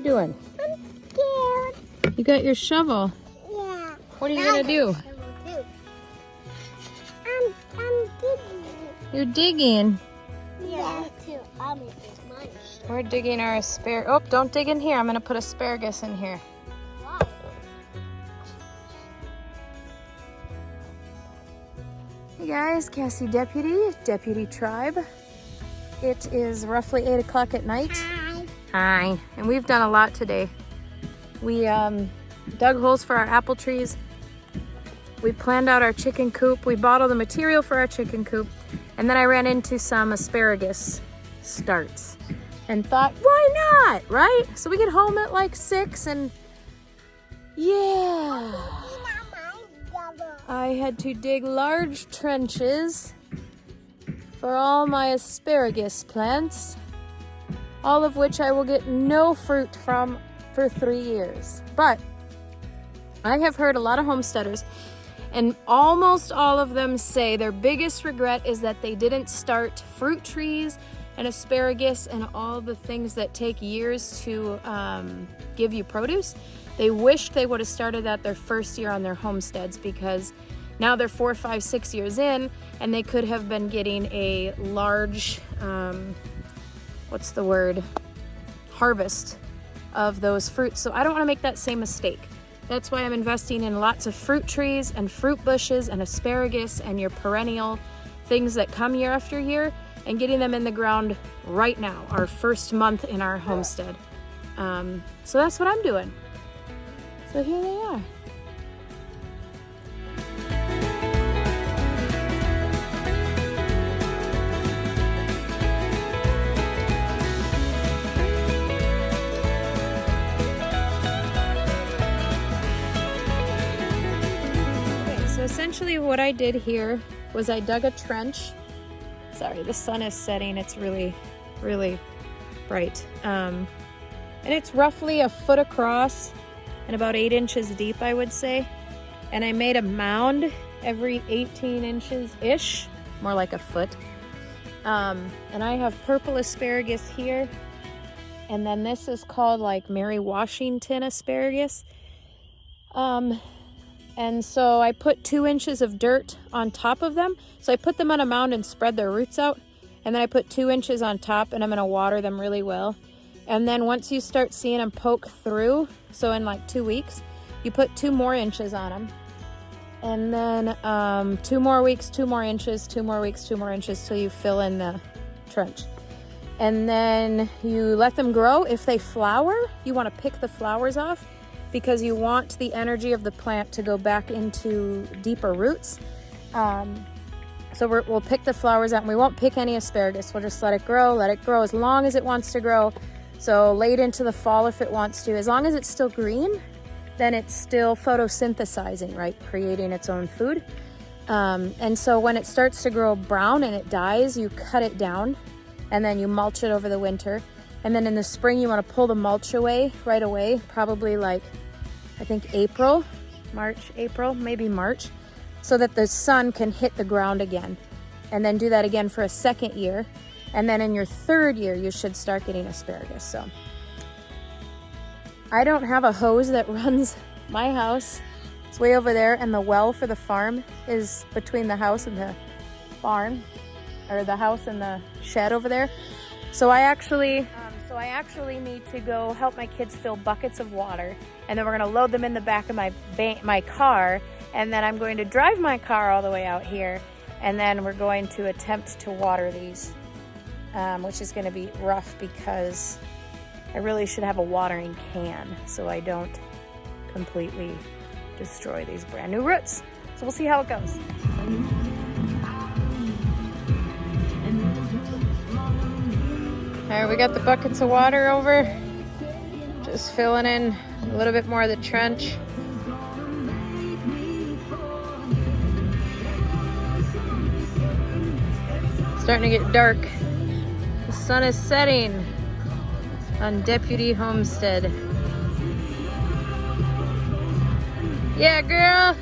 doing? I'm scared. You got your shovel. Yeah. What are you gonna do? I'm digging. You're digging. Yeah, too. I'll make this mine. We're digging our asparagus. Oh, don't dig in here. I'm gonna put asparagus in here. Why? Hey guys, Cassie Deputy Tribe. It is roughly 8 o'clock at night. Hi. Hi. And we've done a lot today. We dug holes for our apple trees. We planned out our chicken coop. We bought all the material for our chicken coop. And then I ran into some asparagus starts and thought, why not, right? So we get home at like 6 and yeah. I had to dig large trenches for all my asparagus plants, all of which I will get no fruit from for 3 years. But I have heard a lot of homesteaders, and almost all of them say their biggest regret is that they didn't start fruit trees and asparagus and all the things that take years to give you produce. They wished they would have started that their first year on their homesteads, because now they're 4, 5, 6 years in and they could have been getting a large, harvest of those fruits. So I don't want to make that same mistake. That's why I'm investing in lots of fruit trees and fruit bushes and asparagus and your perennial things that come year after year, and getting them in the ground right now, our first month in our homestead. So that's what I'm doing. So here they are. Essentially what I did here was I dug a trench. Sorry, the sun is setting. It's really, really bright. And it's roughly a foot across and about 8 inches deep, I would say. And I made a mound every 18 inches-ish, more like a foot. And I have purple asparagus here. And then this is called like Mary Washington asparagus. And so I put 2 inches of dirt on top of them. So I put them on a mound and spread their roots out. And then I put 2 inches on top, and I'm gonna water them really well. And then once you start seeing them poke through, so in like 2 weeks, you put 2 more inches on them. And then 2 more weeks, 2 more inches, 2 more weeks, 2 more inches till you fill in the trench. And then you let them grow. If they flower, you wanna pick the flowers off, because you want the energy of the plant to go back into deeper roots. So we'll pick the flowers out, and we won't pick any asparagus. We'll just let it grow as long as it wants to grow. So late into the fall if it wants to. As long as it's still green, then it's still photosynthesizing, right? Creating its own food. And so when it starts to grow brown and it dies, you cut it down and then you mulch it over the winter. And then in the spring, you want to pull the mulch away right away, probably like, I think April, maybe March, so that the sun can hit the ground again. And then do that again for a second year. And then in your 3rd year, you should start getting asparagus. So I don't have a hose that runs my house. It's way over there, and the well for the farm is between the house and the barn, or the house and the shed over there. So I actually need to go help my kids fill buckets of water, and then we're gonna load them in the back of my car, and then I'm going to drive my car all the way out here, and then we're going to attempt to water these, which is gonna be rough because I really should have a watering can so I don't completely destroy these brand new roots. So we'll see how it goes. All right, we got the buckets of water over. Just filling in a little bit more of the trench. Starting to get dark. The sun is setting on Deputy Homestead. Yeah, girl.